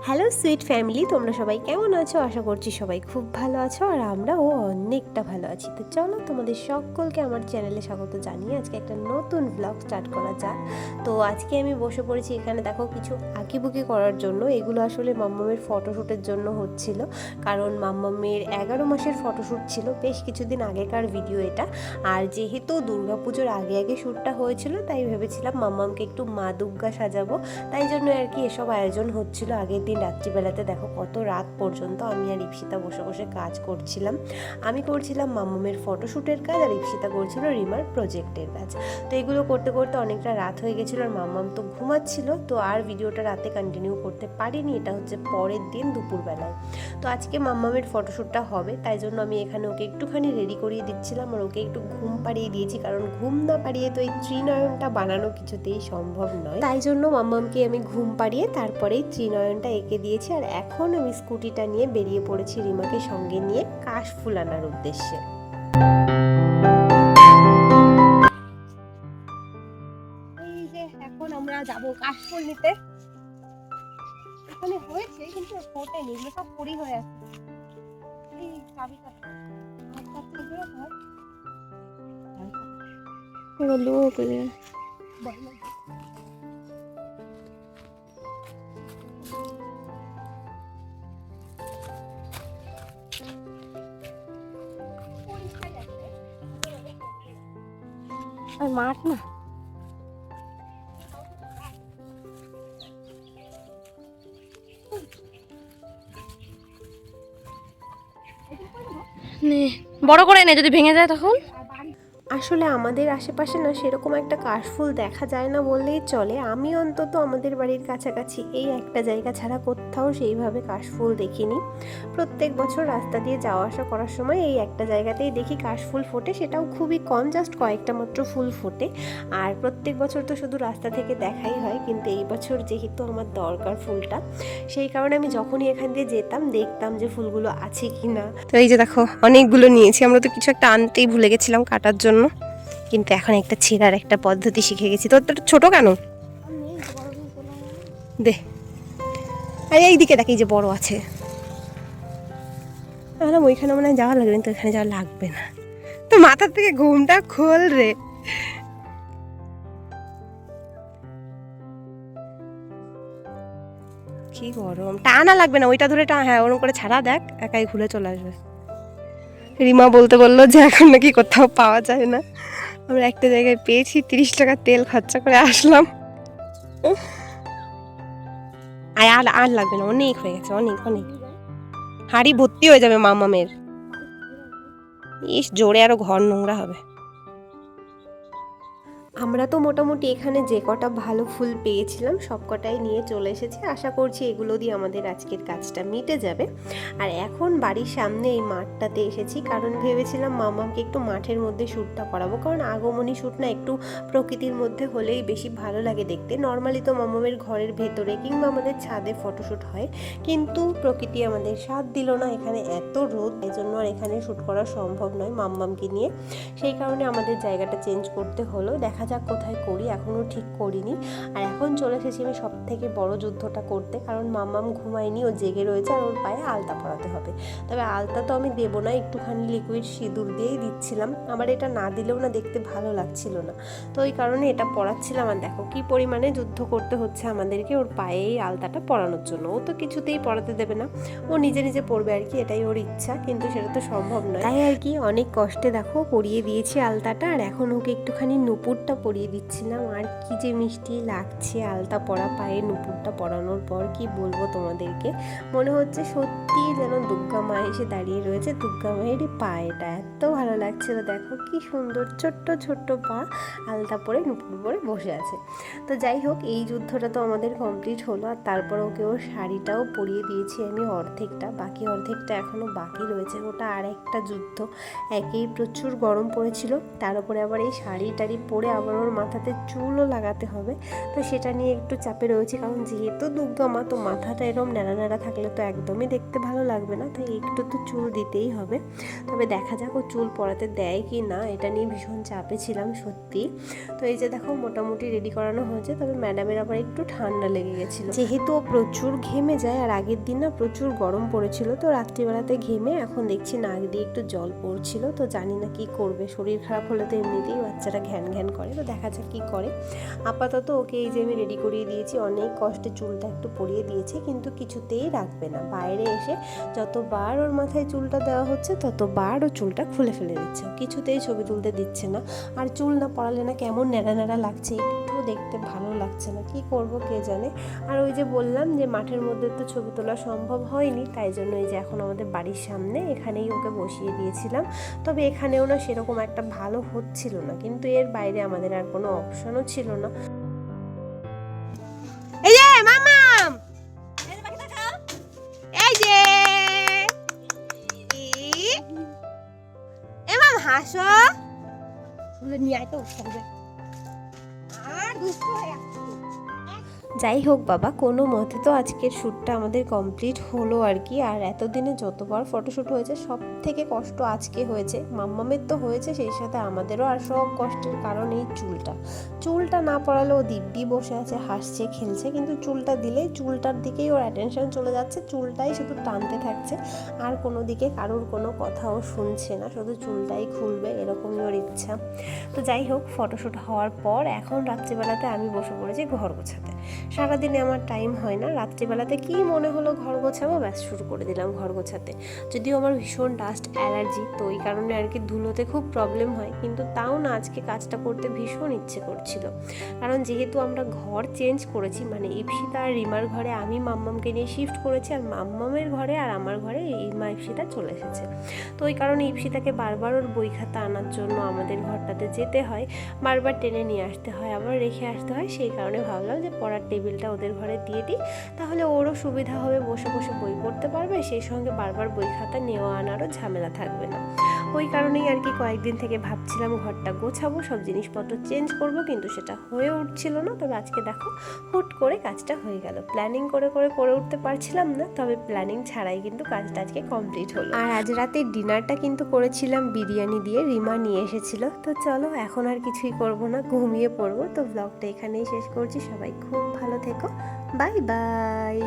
Hello sweet family, তোমরা সবাই কেমন আছো? আশা করছি সবাই খুব ভালো আছো আর আমরাও অনেকটা ভালো আছি। তো চলো তোমাদের সকলকে আমার চ্যানেলে স্বাগত জানিয়ে আজকে একটা নতুন ব্লগ স্টার্ট করা যাক। তো আজকে আমি বসে পড়েছি এখানে, দেখো কিছু আঁকিবুকি করার জন্য। এগুলো আসলে মাম্মামের ফটোশ্যুটের জন্য হচ্ছিল, কারণ মাম্মামের 11 মাসের ফটোশ্যুট ছিল, বেশ কিছুদিন আগেকার ভিডিও এটা। আর যেহেতু দুর্গাপুজোর আগে আগে শ্যুটটা হয়েছিল, তাই ভেবেছিলাম মাম্মামকে একটু মা দুর্গা সাজাবো, তাই জন্য আর কি এসব আয়োজন হচ্ছিল। আগের দিন রাত্রিবেলাতে দেখো কত রাত পর্যন্ত আমি আর ইপসিতা বসে বসে কাজ করছিলাম। আমি করছিলাম মাম্মামের ফটোশ্যুটের কাজ আর ইপসিতা করছিল রিমার প্রজেক্টের কাজ। তো এগুলো করতে করতে অনেকটা রাত হয়ে গেছিলো আর মাম্মাম তো ঘুমাচ্ছিল, তো আর ভিডিওটা রাতে কন্টিনিউ করতে পারিনি। এটা হচ্ছে পরের দিন দুপুরবেলায়। তো আজকে মাম্মামের ফটোশ্যুটটা হবে, তাই জন্য আমি এখানে ওকে একটুখানি রেডি করিয়ে দিচ্ছিলাম আর ওকে একটু ঘুম পাড়িয়ে দিয়েছি, কারণ ঘুম না পাড়িয়ে তো এই ত্রিনয়নটা বানানো কিছুতেই সম্ভব নয়। তাই জন্য মাম্মামকে আমি ঘুম পাড়িয়ে তারপরেই ত্রিনয়নটা এঁকে দিয়েছি। আর এখন আমি স্কুটিটা নিয়ে বেরিয়ে পড়েছি রিমাকে সঙ্গে নিয়ে কাশফুল আনার উদ্দেশ্যে। এই যে এখন আমরা যাব কাশফুল নিতে। এখানে হয়েছে কিন্তু ফোটেনি, এগুলো সব পরি হয়ে আছে। এই চাবিটা আর মাঠ না, বড় করে নে, যদি ভেঙে যায় তখন। আসলে আমাদের আশেপাশে না সেরকম একটা কাশফুল দেখা যায় না বললেই চলে। আমি অন্তত আমাদের বাড়ির কাছাকাছি এই একটা জায়গা ছাড়া কোথাও সেইভাবে কাশফুল দেখিনি। প্রত্যেক বছর রাস্তা দিয়ে যাওয়া আসা করার সময় এই একটা জায়গাতেই দেখি কাশফুল ফোটে, সেটাও খুবই কম, জাস্ট কয়েকটা মাত্র ফুল ফোটে। আর প্রত্যেক বছর তো শুধু রাস্তা থেকে দেখাই হয়, কিন্তু এই বছর যেহেতু আমার দরকার ফুলটা, সেই কারণে আমি যখনই এখান দিয়ে যেতাম দেখতাম যে ফুলগুলো আছে কি না। তো এই যে দেখো অনেকগুলো নিয়েছি, আমরা তো কিছু একটা আনতেই ভুলে গেছিলাম কাটার জন্য, কিন্তু এখন একটা ছেঁড়ার একটা পদ্ধতি শিখে গেছি। তো ছোট কেন দে, আরে এইদিকে দেখ, এই যে বড় আছে। তাহলে ওইখানে মনে হয় যাওয়া লাগবে, কিন্তু এখানে যাওয়া লাগবে না। তো মাথার থেকে ঘুমটা খোল রে। কি গরম, টানা লাগবে না, ওইটা ধরে হ্যাঁ ওরকম করে ছাড়া, দেখ একাই ঘুরে চলে আসবে। রিমা বললো যে এখন নাকি কোথাও পাওয়া যায় না। আমরা একটা জায়গায় পেয়েছি, 30 টাকা তেল খরচা করে আসলাম। আর আর লাগবে না, অনেক হয়ে গেছে, অনেক অনেক। হাঁড়ি ভর্তি হয়ে যাবে মামামের। ইস, জোরে আরো ঘর নোংরা হবে। আমরা তো মোটামুটি এখানে যে কটা ভালো ফুল পেয়েছিলাম সব কটাই নিয়ে চলে এসেছি। আশা করছি এগুলো দিয়ে আমাদের আজকের কাজটা মিটে যাবে। আর এখন বাড়ির সামনে এই মাঠটাতে এসেছি, কারণ ভেবেছিলাম মামাকে একটু মাঠের মধ্যে শ্যুটটা করাবো, কারণ আগমনী শ্যুট না একটু প্রকৃতির মধ্যে হলেই বেশি ভালো লাগে দেখতে। নর্মালি তো মামামের ঘরের ভেতরে কিংবা আমাদের ছাদে ফটোশ্যুট হয়, কিন্তু প্রকৃতি আমাদের সাথ দিল না, এখানে এত রোদ, এই জন্য আর এখানে শ্যুট করা সম্ভব নয় মাম্মামকে নিয়ে। সেই কারণে আমাদের জায়গাটা চেঞ্জ করতে হলো। দেখা যাক কোথায় করি, এখনও ঠিক করিনি। আর এখন চলে এসেছি আমি সব থেকে বড় যুদ্ধটা করতে, কারণ মাম্মাম ঘুমায়নি, ও জেগে রয়েছে আর ওর পায়ে আলতা পরাতে হবে। তবে আলতা তো আমি দেবো না, একটুখানি লিকুইড সিঁদুর দিয়েই দিচ্ছিলাম। আমার এটা না দিলেও না দেখতে ভালো লাগছিল না, তো ওই কারণে এটা পরাচ্ছিলাম। আর দেখো কি পরিমাণে যুদ্ধ করতে হচ্ছে আমাদেরকে ওর পায়ে এই আলতাটা পরানোর জন্য। ও তো কিছুতেই পরাতে দেবে না, ও নিজে নিজে পরবে আর কি, এটাই ওর ইচ্ছা, কিন্তু সেটা তো সম্ভব নয়। তাই আর কি অনেক কষ্টে দেখো পরিয়ে দিয়েছি আলতাটা। আর এখন ওকে একটুখানি নুপুরটা পরিয়ে দিচ্ছিলাম। আর কি যে মিষ্টি লাগছে আলতা পরা পায়ে নুপুরটা পরানোর পর, কি বলবো তোমাদেরকে, মনে হচ্ছে সত্যি যেন দুর্গা মা এসে দাঁড়িয়ে রয়েছে। দুর্গা মায়েরই পা, এটা এত ভালো লাগছিল। দেখো কি সুন্দর ছোট্ট ছোট্ট পা, আলতা পরে নুপুর পরে বসে আছে। তো যাই হোক, এই যুদ্ধটা তো আমাদের কমপ্লিট হলো। আর তারপর ওকে ওর শাড়িটাও পরিয়ে দিয়েছি আমি অর্ধেকটা, বাকি অর্ধেকটা এখনও বাকি রয়েছে। ওটা আর একটা যুদ্ধ, একেই প্রচুর গরম পড়েছিল, তার উপরে আবার এই শাড়ি টাড়ি পরে আবার ওর মাথাতে চুলও লাগাতে হবে। তো সেটা নিয়ে একটু চাপে রয়েছে, কারণ যেহেতু দুর্গা মা, তো মাথাটা এরকম ন্যাড়া ন্যাড়া থাকলে তো একদমই দেখতে ভালো লাগবে না, তাই একটু তো চুল দিতেই হবে। তবে দেখা যাক ও চুল পরাতে দেয় কি না, এটা নিয়ে ভীষণ চাপে ছিলাম সত্যি। তো এই যে দেখো মোটামুটি রেডি করানো হয়েছে, তবে ম্যাডামের আবার একটু ঠান্ডা লেগে গেছিলো, যেহেতু ও প্রচুর ঘেমে যায় আর আগের দিন না প্রচুর গরম পড়েছিল, তো রাত্রিবেলাতে ঘেমে এখন দেখছি নাক দিয়ে একটু জল পড়ছিল। তো জানি না কি করবে, শরীর খারাপ হলে তো এমনিতেই বাচ্চারা ঘ্যান ঘ্যান করে, তো দেখা যাক কি করে। আপাতত ওকে এই যে আমি রেডি করিয়ে দিয়েছি, অনেক কষ্টে চুলটা একটু পরিয়ে দিয়েছি, কিন্তু কিছুতেই রাখবে না। বাইরে এসে যতবার ওর মাথায় চুলটা দেওয়া হচ্ছে ততবার ও চুলটা খুলে ফেলে দিচ্ছে, কিছুতেই ছবি তুলতে দিচ্ছে না। আর চুল না পড়ালে না কেমন ন্যাড়া ন্যাড়া লাগছে, একটু দেখতে ভালো লাগছে না, কি করব কে জানে। আর ওই যে বললাম যে মাঠের মধ্যে তো ছবি তোলা সম্ভব হয়নি, তাই জন্য এই যে এখন আমাদের বাড়ির সামনে এখানেই ওকে বসিয়ে দিয়েছিলাম। তবে এখানেও না সেরকম একটা ভালো হচ্ছিল না, কিন্তু এর বাইরে আমাদের আর কোনো অপশনও ছিল না। এই যে মামাম, এই যে এমাম হাসো নিয়ে আয় তো আর দুষ্ট হয়ে যাচ্ছে। যাই হোক বাবা, কোনো মতে তো আজকের শ্যুটটা আমাদের কমপ্লিট হলো আর কি। আর এতদিনে যতবার ফটোশ্যুট হয়েছে সব থেকে কষ্ট আজকে হয়েছে, মাম্মামের তো হয়েছে, সেই সাথে আমাদেরও। আর সব কষ্টের কারণ এই চুলটা না পড়ালে ও দিব্যি বসে আছে, হাসছে খেলছে, কিন্তু চুলটা দিলেই চুলটার দিকেই ওর অ্যাটেনশন চলে যাচ্ছে, চুলটাই শুধু টানতে থাকছে, আর কোনো দিকে কারোর কোনো কথাও শুনছে না, শুধু চুলটাই খুলবে এরকমই ওর ইচ্ছা। তো যাই হোক, ফটোশ্যুট হওয়ার পর এখন রাত্রিবেলাতে আমি বসে পড়েছি ঘর গোছাতে। সারাদিনে আমার টাইম হয় না, রাত্রিবেলাতে কি মনে হলো ঘর গোছাবো, ব্যাস শুরু করে দিলাম ঘর গোছাতে। যদিও আমার ভীষণ ডাস্ট অ্যালার্জি, তো ওই কারণে আর কি ধুলোতে খুব প্রবলেম হয়, কিন্তু তাও না আজকে কাজটা করতে ভীষণ ইচ্ছে করছিল। কারণ যেহেতু আমরা ঘর চেঞ্জ করেছি, মানে ইপসিতা আর রিমার ঘরে আমি মাম্মামকে নিয়ে শিফট করেছি, আর মাম্মামের ঘরে আর আমার ঘরে ইমা ইপসিতা চলে এসেছে। তো ওই কারণে ইপসিতাকে বারবার ওর বই খাতা আনার জন্য আমাদের ঘরটাতে যেতে হয়, বারবার টেনে নিয়ে আসতে হয়, আবার রেখে আসতে হয়। সেই কারণে ভাবলাম যে পড়ার টেবিলটা ওদের ঘরে দিয়ে দিই, তাহলে ওরও সুবিধা হবে, বসে বসে বই পড়তে পারবে, সেই সঙ্গে বারবার বই খাতা নেওয়া আনারও ঝামেলা থাকবে না। ওই কারণেই আর কি কয়েকদিন থেকে ভাবছিলাম ঘরটা গোছাবো, সব জিনিসপত্র চেঞ্জ করব, কিন্তু সেটা হয়ে উঠছিল না। তবে আজকে দেখো হুট করে কাজটা হয়ে গেল, প্ল্যানিং করে উঠতে পারছিলাম না, তবে প্ল্যানিং ছাড়াই কিন্তু কাজটা আজকে কমপ্লিট হলো। আর আজ রাতে ডিনারটা কিন্তু করেছিলাম বিরিয়ানি দিয়ে, রিমা নিয়ে এসেছিল। তো চলো এখন আর কিছুই করব না, ঘুমিয়ে পড়বো। তো ব্লগটা এখানেই শেষ করছি, সবাই খুব ভালো থেকো, বাই বাই।